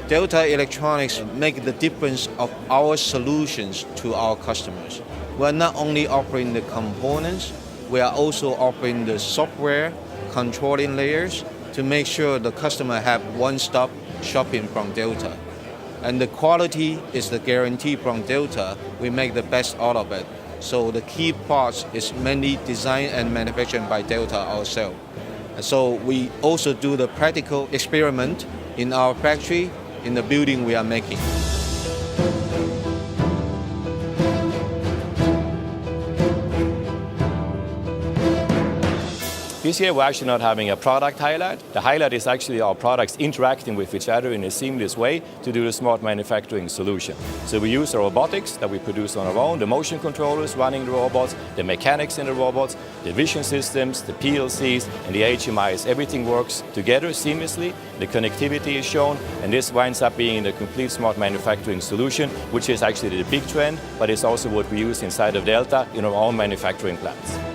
Delta Electronics make the difference of our solutions to our customers. We're not only offering the components, we are also offering the software, controlling layers to make sure the customer have one-stop shopping from Delta. And the quality is the guarantee from Delta. We make the best out of it. So the key parts is mainly designed and manufactured by Delta ourselves. So we also do the practical experiment in our factory, in the building we are making. This year we're actually not having a product highlight. The highlight is actually our products interacting with each other in a seamless way to do the smart manufacturing solution. So we use the robotics that we produce on our own, the motion controllers running the robots, the mechanics in the robots, the vision systems, the PLCs and the HMIs. Everything works together seamlessly, the connectivity is shown, and this winds up being the complete smart manufacturing solution, which is actually the big trend, but it's also what we use inside of Delta in our own manufacturing plants.